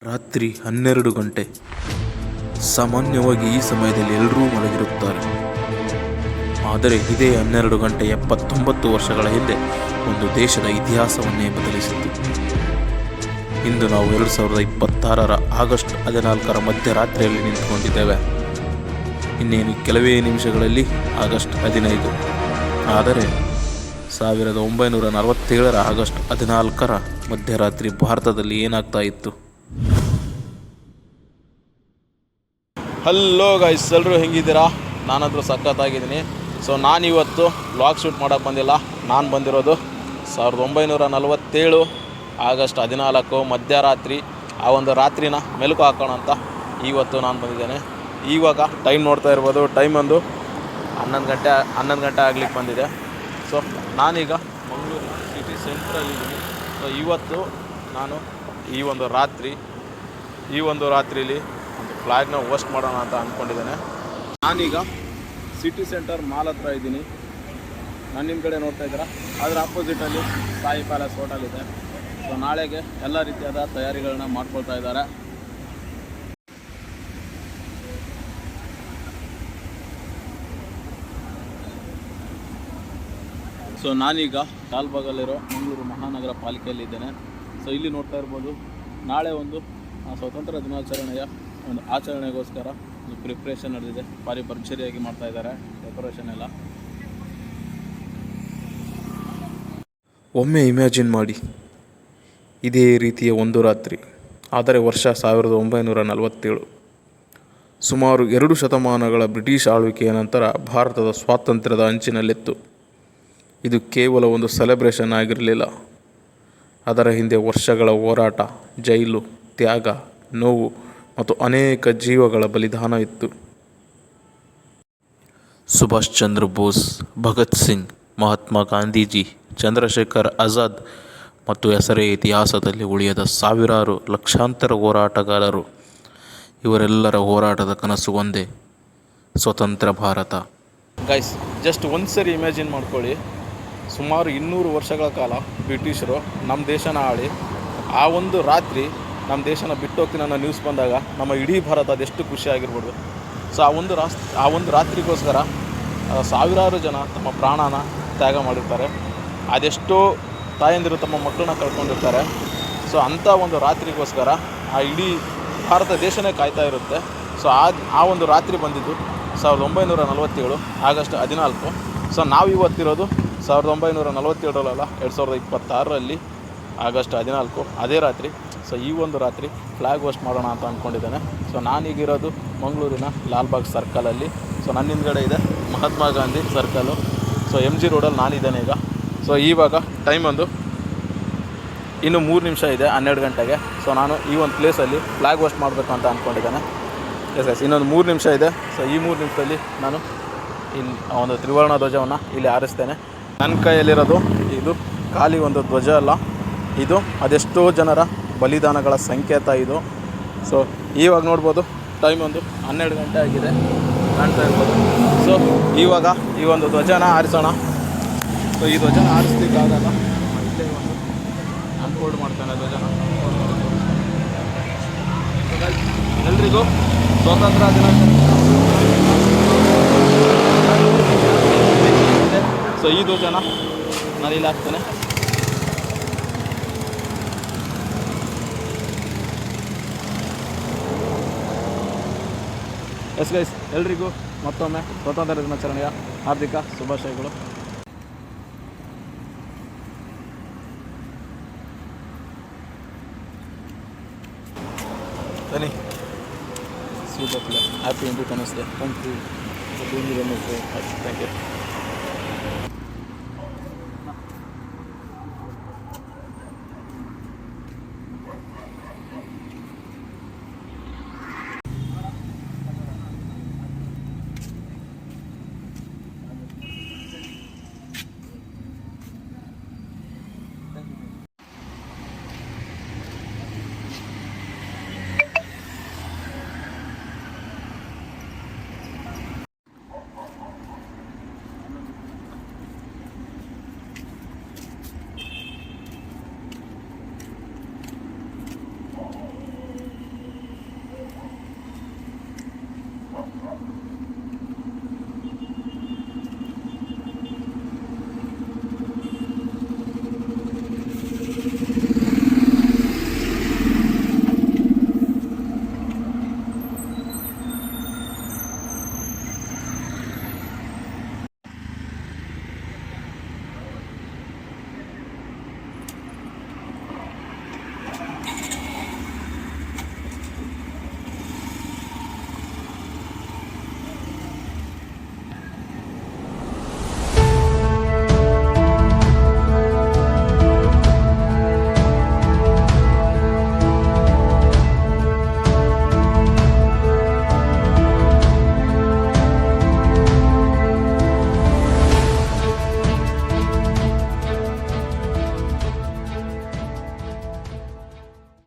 ರಾತ್ರಿ 12 ಗಂಟೆ. ಸಾಮಾನ್ಯವಾಗಿ ಈ ಸಮಯದಲ್ಲಿ ಎಲ್ಲರೂ ಮಲಗಿರುತ್ತಾರೆ. ಆದರೆ ಇದೇ 12 ಗಂಟೆ 79 ವರ್ಷಗಳ ಹಿಂದೆ ಒಂದು ದೇಶದ ಇತಿಹಾಸವನ್ನೇ ಬದಲಿಸಿತ್ತು. ಇಂದು ನಾವು 2026ರ ಆಗಸ್ಟ್ 14ರ ಮಧ್ಯರಾತ್ರಿಯಲ್ಲಿ ನಿಂತುಕೊಂಡಿದ್ದೇವೆ. ಇನ್ನೇನು ಕೆಲವೇ ನಿಮಿಷಗಳಲ್ಲಿ ಆಗಸ್ಟ್ 15. ಆದರೆ 1947ರ ಆಗಸ್ಟ್ 14ರ ಮಧ್ಯರಾತ್ರಿ ಭಾರತದಲ್ಲಿ ಏನಾಗ್ತಾ ಇತ್ತು? ಹಲೋ ಗೈಸ್, ಎಲ್ಲರೂ ಹೆಂಗಿದ್ದೀರಾ? ನಾನಾದರೂ ಸಖತ್ತಾಗಿದ್ದೀನಿ. ನಾನಿವತ್ತು ವ್ಲಾಗ್ ಶೂಟ್ ಮಾಡೋಕ್ಕೆ ಬಂದಿಲ್ಲ. ನಾನು ಬಂದಿರೋದು 1947 ಆಗಸ್ಟ್ 14 ಮಧ್ಯರಾತ್ರಿ. ಆ ಒಂದು ರಾತ್ರಿನ ಮೆಲುಕು ಹಾಕೋಣ ಅಂತ ಇವತ್ತು ನಾನು ಬಂದಿದ್ದೇನೆ. ಇವಾಗ ಟೈಮ್ ನೋಡ್ತಾ ಇರ್ಬೋದು. ಟೈಮ್ ಒಂದು 11 ಗಂಟೆ ಆಗ್ಲಿಕ್ಕೆ ಬಂದಿದೆ. ನಾನೀಗ ಮಂಗಳೂರಿನ ಸಿಟಿ ಸೆಂಟ್ರಲ್ಲಿದ್ದೀನಿ. ಇವತ್ತು ನಾನು ಈ ಒಂದು ರಾತ್ರಿಲಿ ಒಂದು ಫ್ಲಾಗ್ನ ಹೋಸ್ಟ್ ಮಾಡೋಣ ಅಂತ ಅಂದ್ಕೊಂಡಿದ್ದೇನೆ. ನಾನೀಗ ಸಿಟಿ ಸೆಂಟರ್ ಮಾಲ್ ಹತ್ರ ಇದ್ದೀನಿ. ನಾನು ನಿಮ್ಮ ಕಡೆ ನೋಡ್ತಾ ಇದ್ದೀರಾ. ಅದರ ಆಪೋಸಿಟಲ್ಲಿ ಸಾಯಿ ಪ್ಯಾಲೇಸ್ ಹೋಟೆಲ್ ಇದೆ. ನಾಳೆಗೆ ಎಲ್ಲ ರೀತಿಯಾದ ತಯಾರಿಗಳನ್ನ ಮಾಡ್ಕೊಳ್ತಾ ಇದ್ದಾರೆ. ನಾನೀಗ ಲಾಲ್ಬಾಗಲ್ಲಿರೋ ಮಂಗಳೂರು ಮಹಾನಗರ ಪಾಲಿಕೆಯಲ್ಲಿದ್ದೇನೆ. ಇಲ್ಲಿ ನೋಡ್ತಾ ಇರ್ಬೋದು, ನಾಳೆ ಒಂದು ಸ್ವಾತಂತ್ರ್ಯ ದಿನಾಚರಣೆಯ ಒಂದು ಆಚರಣೆಗೋಸ್ಕರ ಒಂದು ಪ್ರಿಪ್ರೇಷನ್ ನಡೆದಿದೆ. ಭಾರಿ ಭರ್ಜರಿಯಾಗಿ ಮಾಡ್ತಾ ಇದ್ದಾರೆ ಡೆಕೋರೇಷನ್ ಎಲ್ಲ. ಒಮ್ಮೆ ಇಮ್ಯಾಜಿನ್ ಮಾಡಿ, ಇದೇ ರೀತಿಯ ಒಂದು ರಾತ್ರಿ, ಆದರೆ ವರ್ಷ 1947. ಸುಮಾರು 2 ಶತಮಾನಗಳ ಬ್ರಿಟಿಷ್ ಆಳ್ವಿಕೆಯ ನಂತರ ಭಾರತದ ಸ್ವಾತಂತ್ರ್ಯದ ಅಂಚಿನಲ್ಲಿತ್ತು. ಇದು ಕೇವಲ ಒಂದು ಸೆಲೆಬ್ರೇಷನ್ ಆಗಿರಲಿಲ್ಲ. ಅದರ ಹಿಂದೆ ವರ್ಷಗಳ ಹೋರಾಟ, ಜೈಲು, ತ್ಯಾಗ, ನೋವು ಮತ್ತು ಅನೇಕ ಜೀವಗಳ ಬಲಿದಾನ ಇತ್ತು. ಸುಭಾಷ್ ಚಂದ್ರ ಬೋಸ್, ಭಗತ್ ಸಿಂಗ್, ಮಹಾತ್ಮ ಗಾಂಧೀಜಿ, ಚಂದ್ರಶೇಖರ್ ಆಜಾದ್ ಮತ್ತು ಹೆಸರೇ ಇತಿಹಾಸದಲ್ಲಿ ಉಳಿಯದ ಸಾವಿರಾರು ಲಕ್ಷಾಂತರ ಹೋರಾಟಗಾರರು. ಇವರೆಲ್ಲರ ಹೋರಾಟದ ಕನಸು ಒಂದೇ: ಸ್ವತಂತ್ರ ಭಾರತ. ಗೈಸ್, ಜಸ್ಟ್ ಒಂದು ಸರಿ ಇಮ್ಯಾಜಿನ್ ಮಾಡ್ಕೊಳ್ಳಿ. ಸುಮಾರು 200 ವರ್ಷಗಳ ಕಾಲ ಬ್ರಿಟಿಷರು ನಮ್ಮ ದೇಶನ ಆಳಿ, ಆ ಒಂದು ರಾತ್ರಿ ನಮ್ಮ ದೇಶನ ಬಿಟ್ಟೋಗ್ತೀನಿ ಅನ್ನೋ ನ್ಯೂಸ್ ಬಂದಾಗ ನಮ್ಮ ಇಡೀ ಭಾರತ ಅದೆಷ್ಟು ಖುಷಿಯಾಗಿರ್ಬೋದು. ಆ ಒಂದು ರಾತ್ರಿಗೋಸ್ಕರ ಸಾವಿರಾರು ಜನ ತಮ್ಮ ಪ್ರಾಣನ ತ್ಯಾಗ ಮಾಡಿರ್ತಾರೆ. ಅದೆಷ್ಟೋ ತಾಯಂದಿರು ತಮ್ಮ ಮಕ್ಕಳನ್ನ ಕಳ್ಕೊಂಡಿರ್ತಾರೆ. ಅಂಥ ಒಂದು ರಾತ್ರಿಗೋಸ್ಕರ ಆ ಇಡೀ ಭಾರತ ದೇಶನೇ ಕಾಯ್ತಾ ಇರುತ್ತೆ. ಆ ಒಂದು ರಾತ್ರಿ ಬಂದಿದ್ದು 1947 ಆಗಸ್ಟ್ 14. ನಾವು ಇವತ್ತಿರೋದು 1947ರಲ್ಲ, 2026ರಲ್ಲಿ ಆಗಸ್ಟ್ 14 ಅದೇ ರಾತ್ರಿ. ಈ ಒಂದು ರಾತ್ರಿ ಫ್ಲಾಗ್ ಹೋಸ್ಟ್ ಮಾಡೋಣ ಅಂತ ಅಂದ್ಕೊಂಡಿದ್ದೇನೆ. ನಾನೀಗಿರೋದು ಮಂಗಳೂರಿನ ಲಾಲ್ಬಾಗ್ ಸರ್ಕಲಲ್ಲಿ. ನನ್ನ ಹಿಂದ್ಗಡೆ ಇದೆ ಮಹಾತ್ಮ ಗಾಂಧಿ ಸರ್ಕಲು. MG ರೋಡಲ್ಲಿ ನಾನಿದ್ದೇನೆ ಈಗ. ಇವಾಗ ಟೈಮ್ ಒಂದು ಇನ್ನು 3 ನಿಮಿಷ ಇದೆ 12 ಗಂಟೆಗೆ. ನಾನು ಈ ಒಂದು ಪ್ಲೇಸಲ್ಲಿ ಫ್ಲಾಗ್ ಹೋಸ್ಟ್ ಮಾಡಬೇಕು ಅಂತ ಅಂದ್ಕೊಂಡಿದ್ದೇನೆ. ಎಸ್, ಇನ್ನೊಂದು 3 ನಿಮಿಷ ಇದೆ. ಈ 3 ನಿಮಿಷದಲ್ಲಿ ನಾನು ಒಂದು ತ್ರಿವರ್ಣ ಧ್ವಜವನ್ನು ಇಲ್ಲಿ ಹಾರಿಸ್ತೇನೆ. ನನ್ನ ಕೈಯಲ್ಲಿರೋದು ಇದು ಖಾಲಿ ಒಂದು ಧ್ವಜ ಅಲ್ಲ, ಇದು ಅದೆಷ್ಟೋ ಜನರ ಬಲಿದಾನಗಳ ಸಂಕೇತ ಇದು. ಇವಾಗ ನೋಡ್ಬೋದು, ಟೈಮ್ ಒಂದು 12 ಗಂಟೆ ಆಗಿದೆ, ಕಾಣ್ತಾ ಇರ್ಬೋದು. ಇವಾಗ ಈ ಒಂದು ಧ್ವಜನ ಹಾರಿಸೋಣ. ಈ ಧ್ವಜನ ಹಾರಿಸ್ಲಿಕ್ಕಾಗಲ್ಲ, ಇಲ್ಲೇ ಒಂದು ಅನ್ಫೋಲ್ಡ್ ಮಾಡ್ತಾನೆ ಧ್ವಜನ. ಎಲ್ರಿಗೂ ಸ್ವಾತಂತ್ರ್ಯ ದಿನಾಚರಣೆ. ಈ ಧ್ವಜನ ನಾನು ಇಲ್ಲಿ ಹಾಕ್ತೇನೆ. ಎಸ್ ಗೈಸ್, ಎಲ್ರಿಗೂ ಮತ್ತೊಮ್ಮೆ ಸ್ವಾತಂತ್ರ್ಯ ದಿನಾಚರಣೆಯ ಹಾರ್ದಿಕ ಶುಭಾಶಯಗಳು. ಬನ್ನಿ, happy independence day. Thank you. Thank you.